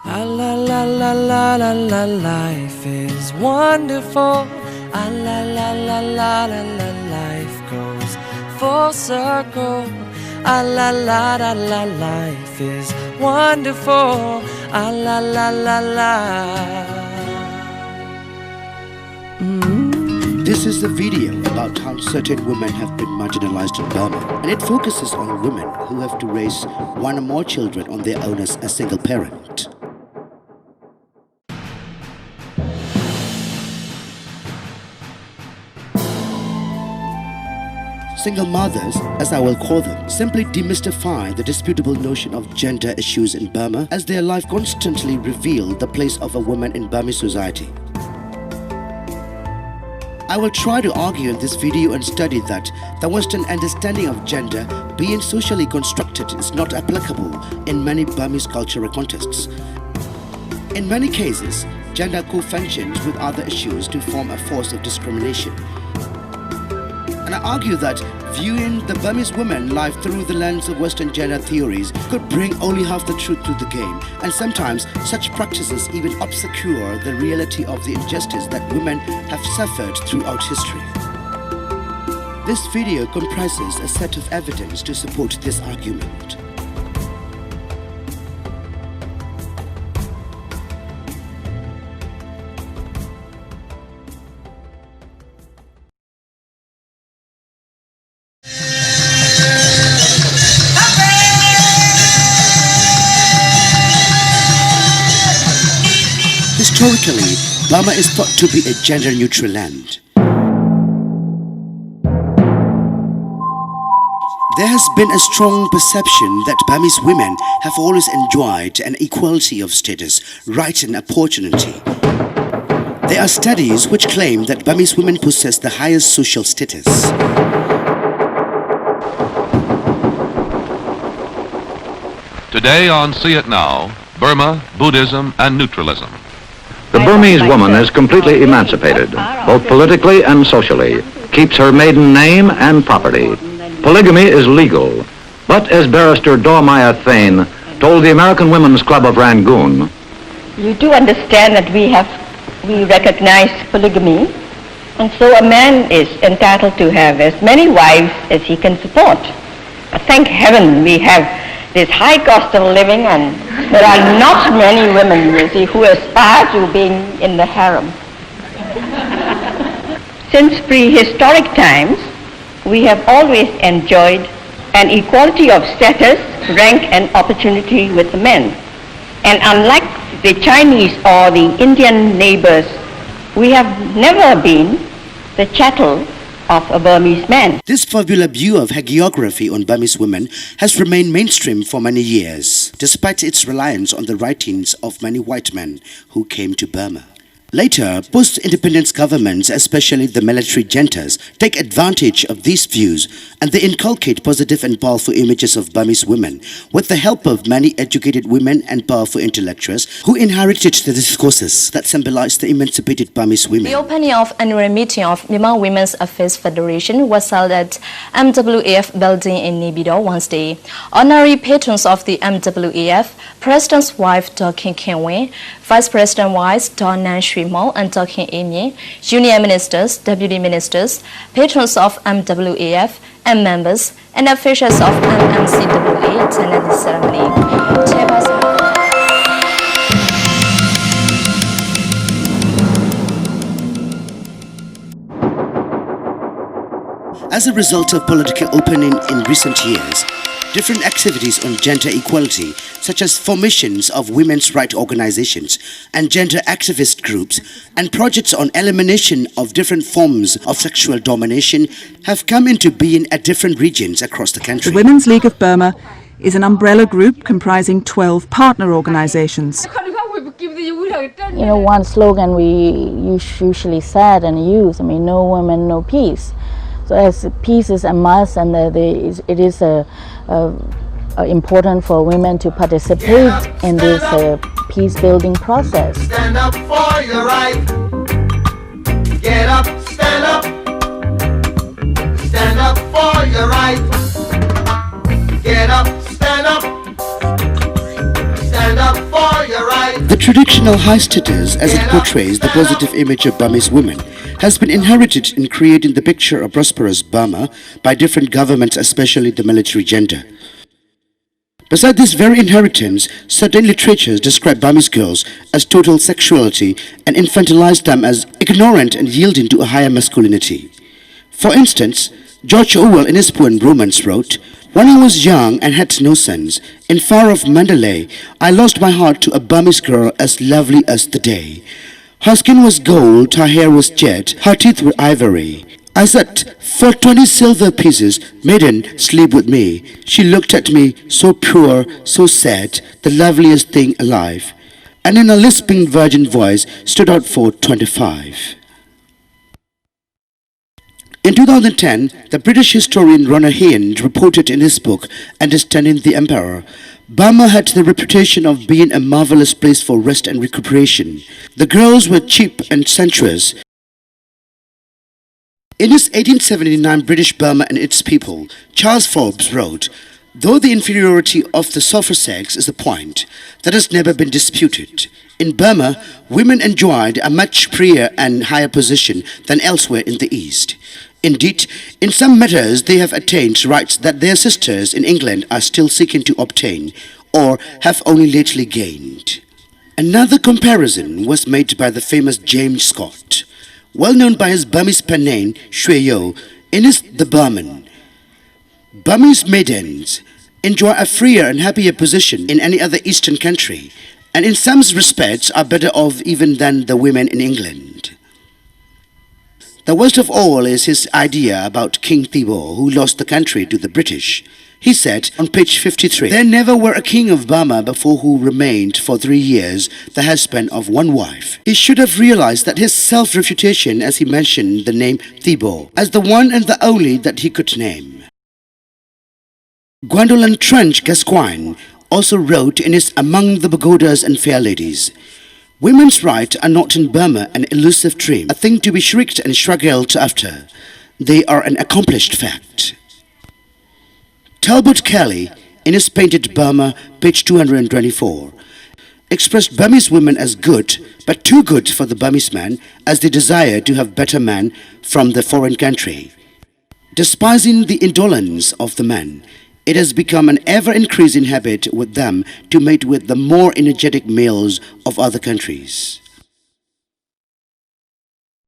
La la la la la la la, life is wonderful. La la la la la la, life goes full circle. La la la la, life is wonderful. La la la la. This is a video about how certain women have been marginalized in Burma, and it focuses on women who have to raise one or more children on their own as a single parent. Single mothers, as I will call them, simply demystify the disputable notion of gender issues in Burma, as their life constantly reveal the place of a woman in Burmese society. I will try to argue in this video and study that the Western understanding of gender being socially constructed is not applicable in many Burmese cultural contexts. In many cases, gender co-functions with other issues to form a force of discrimination. And I argue that viewing the Burmese woman life through the lens of Western gender theories could bring only half the truth to the game, and sometimes such practices even obscure the reality of the injustice that women have suffered throughout history. This video comprises a set of evidence to support this argument. Historically, Burma is thought to be a gender-neutral land. There has been a strong perception that Burmese women have always enjoyed an equality of status, rights and opportunity. There are studies which claim that Burmese women possess the highest social status. Today on See It Now, Burma, Buddhism and Neutralism. The Burmese woman is completely emancipated, both politically and socially, keeps her maiden name and property. Polygamy is legal, but as barrister Dormaya Thane told the American Women's Club of Rangoon, you do understand that we recognize polygamy, and so a man is entitled to have as many wives as he can support. But thank heaven we have this high cost of living, and there are not many women, you see, who aspire to being in the harem. Since prehistoric times, we have always enjoyed an equality of status, rank and opportunity with the men. And unlike the Chinese or the Indian neighbors, we have never been the chattel of a Burmese man. This popular view of hagiography on Burmese women has remained mainstream for many years, despite its reliance on the writings of many white men who came to Burma. Later, post-independence governments, especially the military juntas, take advantage of these views and they inculcate positive and powerful images of Burmese women with the help of many educated women and powerful intellectuals who inherited the discourses that symbolize the emancipated Burmese women. The opening of annual meeting of Myanmar Women's Affairs Federation was held at MWAF building in Naypyidaw Wednesday. Honorary patrons of the MWAF, President's wife Dr. Kim Khin-win, Vice President wives Dr. Nan Shui-mo and Dr. Amy, Union Ministers, Deputy Ministers, patrons of MWAF, and members and officials of MMCWA attended the ceremony. As a result of political opening in recent years, different activities on gender equality, such as formations of women's rights organizations and gender activist groups, and projects on elimination of different forms of sexual domination, have come into being at different regions across the country. The Women's League of Burma is an umbrella group comprising 12 partner organizations. You know, one slogan we usually said and use, no women, no peace. So as peace is a must, and it is important for women to participate in this peace-building process. Stand up for your right. Get up, stand up. Stand up for your right. Get up, stand up. Stand up for your right. The traditional high status as it portrays the positive image of Burmese women has been inherited in creating the picture of prosperous Burma by different governments, especially the military gender. Beside this very inheritance, certain literatures describe Burmese girls as total sexuality and infantilize them as ignorant and yielding to a higher masculinity. For instance, George Orwell in his poem Romance wrote, "When I was young and had no sense, in far off Mandalay, I lost my heart to a Burmese girl as lovely as the day. Her skin was gold, her hair was jet, her teeth were ivory. I said, for 20 silver pieces, maiden, sleep with me. She looked at me, so pure, so sad, the loveliest thing alive." And in a lisping virgin voice stood out for 25. In 2010, the British historian Ronald Haynes reported in his book, Understanding the Emperor, Burma had the reputation of being a marvelous place for rest and recuperation. The girls were cheap and sensuous. In his 1879 British Burma and Its People, Charles Forbes wrote, "Though the inferiority of the softer sex is a point that has never been disputed, in Burma, women enjoyed a much freer and higher position than elsewhere in the East. Indeed, in some matters they have attained rights that their sisters in England are still seeking to obtain, or have only lately gained." Another comparison was made by the famous James Scott, well known by his Burmese pen name Shwe Yo, in his The Burman. Burmese maidens enjoy a freer and happier position in any other Eastern country, and in some respects are better off even than the women in England. The worst of all is his idea about King Thibaw, who lost the country to the British. He said on page 53, "There never were a king of Burma before who remained for 3 years the husband of one wife." He should have realized that his self-refutation as he mentioned the name Thibaw as the one and the only that he could name. Gwendolen Trench Gascoigne also wrote in his Among the Pagodas and Fair Ladies, "Women's rights are not in Burma an elusive dream, a thing to be shrieked and struggled after. They are an accomplished fact." Talbot Kelly, in his Painted Burma, page 224, expressed Burmese women as good, but too good for the Burmese man, as they desire to have better men from the foreign country. Despising the indolence of the men, it has become an ever-increasing habit with them to mate with the more energetic males of other countries.